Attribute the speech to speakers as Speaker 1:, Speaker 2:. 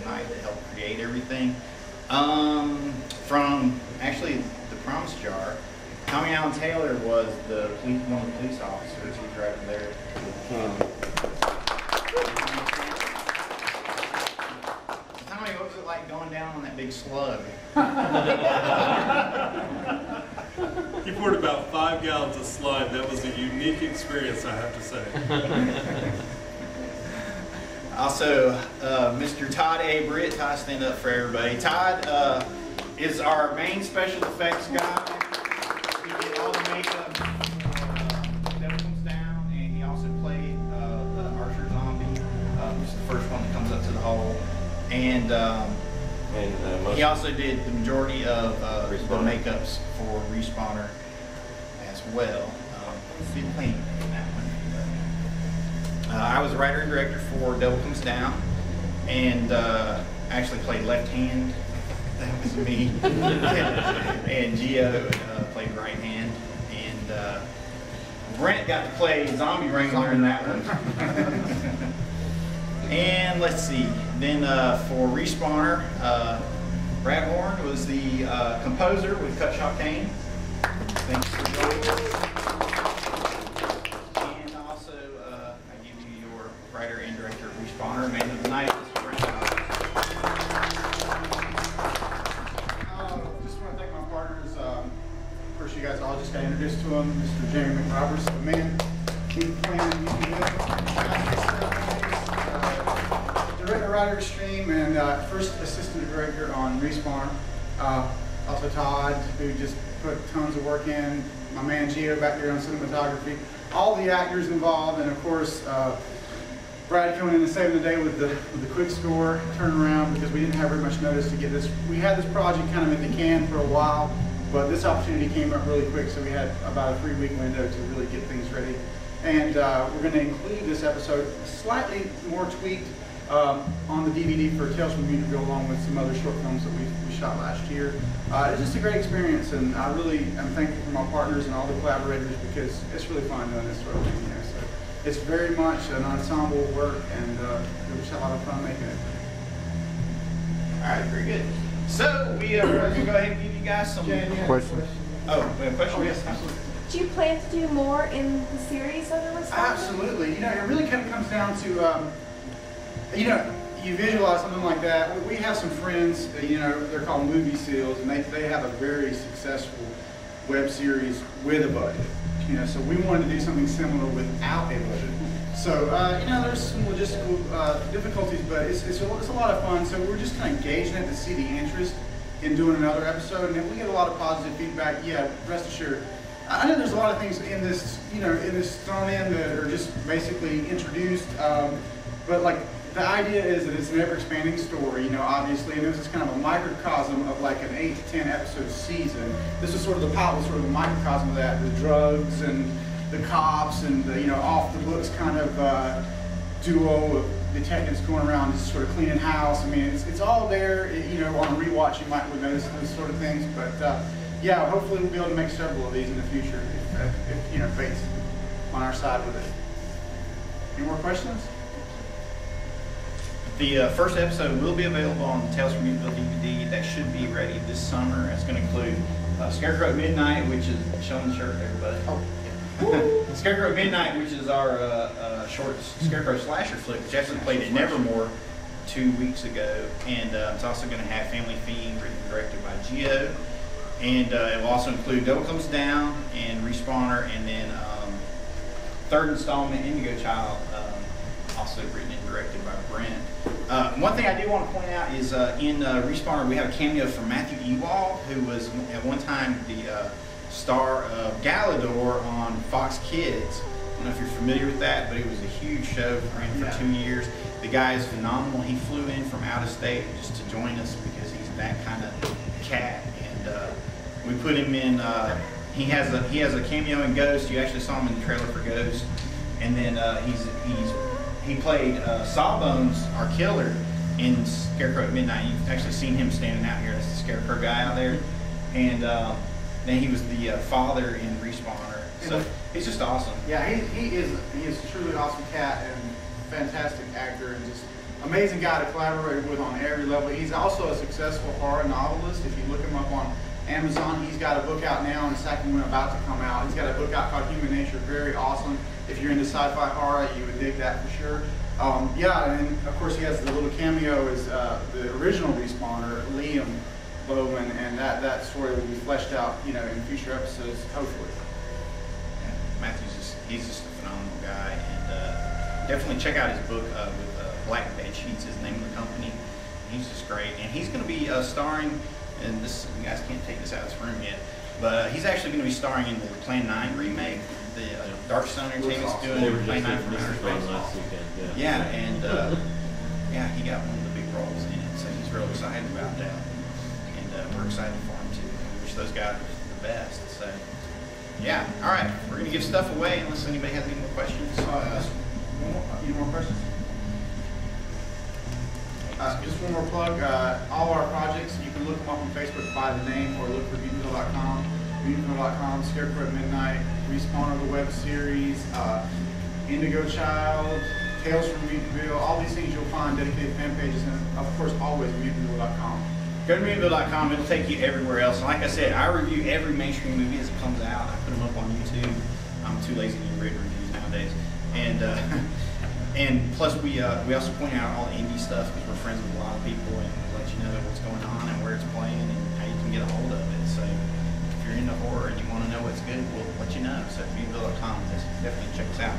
Speaker 1: night that helped create everything. From actually the Promise Jar, Tommy Allen Taylor was one of the police officers. He's right over there. Tommy, what was it like going down on that big slug?
Speaker 2: He poured about 5 gallons of slime. That was a unique experience, I have to say.
Speaker 1: Also, Mr. Todd A. Britt. Todd, stand up for everybody. Todd is our main special effects guy. He did all the makeup. Devil Comes Down, and he also played the Archer Zombie, which is the first one that comes up to the hole. And he also did the majority of the makeups for Respawner as well. Didn't play in that one. I was the writer and director for Devil Comes Down, and actually played Left Hand. That was me. And Gio played Right Hand. And Brent got to play Zombie Wrangler in that one. And let's see. Then for Respawner, Brad Horn was the composer with Cut Shot Kane. Thanks for joining us. And also, I give you your writer and director of Respawner, Man of the Night.
Speaker 3: Just want to thank my partners. First, you guys all just got introduced to him, Mr. Jamie McRoberts, the man who's playing director, writer, stream, and first assistant director on Respawn. Also Todd, who just put tons of work in. My man Gio back here on cinematography. All the actors involved, and of course Brad coming in and saving the day with the quick score turnaround, because we didn't have very much notice to get this. We had this project kind of in the can for a while, but this opportunity came up really quick, so we had about a 3-week window to really get things ready. And we're going to include this episode slightly more tweaked on the DVD for Tales from Mutantville, along with some other short films that we shot last year. It's just a great experience, and I really am thankful for my partners and all the collaborators, because it's really fun doing this sort of thing. So it's very much an ensemble work, and it was a lot of fun making it.
Speaker 1: All right, very good. So we are going to go ahead and give you guys some
Speaker 4: questions.
Speaker 1: Oh, we have a question?
Speaker 3: Oh, yes, absolutely.
Speaker 5: Do you plan to do more in the series of the Respawner?
Speaker 3: Absolutely. You know, it really kind of comes down to, you know, you visualize something like that. We have some friends, you know, they're called movie seals, and they have a very successful web series with a budget. You know, so we wanted to do something similar without a budget. So, you know, there's some logistical difficulties, but it's a lot of fun. So we're just kind of gauging it to see the interest in doing another episode. And if we get a lot of positive feedback, yeah, rest assured. I know there's a lot of things in this, you know, in this thrown in that are just basically introduced, but like the idea is that it's an ever-expanding story, you know, obviously, and this is kind of a microcosm of like an 8 to 10 episode season. This is sort of the pilot, sort of a microcosm of that, the drugs and the cops and the, you know, off the books kind of duo of detectives going around just sort of cleaning house. I mean, it's all there. You know, on a rewatch you might notice those sort of things, but yeah, hopefully we'll be able to make several of these in the future if you know, fate's on our side with it. Any more questions?
Speaker 1: The first episode will be available on the Tales from Mutantville DVD. That should be ready this summer. It's going to include Scarecrow at Midnight, which is showing the shirt, everybody. Oh. Scarecrow at Midnight, which is our short Scarecrow slasher flick, which actually played at Nevermore 2 weeks ago. And it's also going to have Family Fiend, written and directed by Gio. And it will also include Devil Comes Down and Respawner, and then third installment, Indigo Child, also written and directed by Brent. One thing I do want to point out is in Respawner we have a cameo from Matthew Ewald, who was at one time the star of Galador on Fox Kids. I don't know if you're familiar with that, but it was a huge show, ran for 2 years. The guy is phenomenal. He flew in from out of state just to join us because he's that kind of cat. And we put him in. He has a cameo in Ghost. You actually saw him in the trailer for Ghost. And then he played Sawbones, our killer, in Scarecrow at Midnight. You've actually seen him standing out here. That's the Scarecrow guy out there. And then he was the father in Respawner. So he's just awesome.
Speaker 3: Yeah, he is a truly awesome cat and fantastic actor, and just amazing guy to collaborate with on every level. He's also a successful horror novelist. If you look him up on Amazon, he's got a book out now and a second one about to come out. He's got a book out called Human Nature, very awesome. If you're into sci-fi horror, you would dig that for sure. Yeah, and of course he has the little cameo as the original respawner, Liam Bowman, and that story will be fleshed out, you know, in future episodes, hopefully.
Speaker 1: Yeah, he's just a phenomenal guy, and definitely check out his book with Black Bed Sheets, is the name of the company. He's just great, and he's going to be starring. And this, you guys can't take this out of this room yet, but he's actually going to be starring in the Plan 9 remake. The Dark Stone Entertainment's doing Plan 9 from Outer Space.
Speaker 4: Last weekend,
Speaker 1: Yeah, and yeah, he got one of the big roles in it, so he's real excited about that. And we're excited for him too. We wish those guys the best. So, yeah, all right, we're going to give stuff away unless anybody has any more questions.
Speaker 3: Any more questions? Just one more plug. All our projects, you can look them up on Facebook by the name or look for Mutantville.com. Mutantville.com, Scarecrow at Midnight, Respawner the web series, Indigo Child, Tales from Mutantville. All these things you'll find dedicated fan pages, and of course always Mutantville.com.
Speaker 1: Go to Mutantville.com, it'll take you everywhere else. And like I said, I review every mainstream movie as it comes out. I put them up on YouTube. I'm too lazy to do written reviews nowadays. And plus we also point out all the indie stuff because we're friends with a lot of people, and we let you know what's going on and where it's playing and how you can get a hold of it. So if you're into horror and you want to know what's good, we'll let you know. So Mutantville.com, definitely check us out.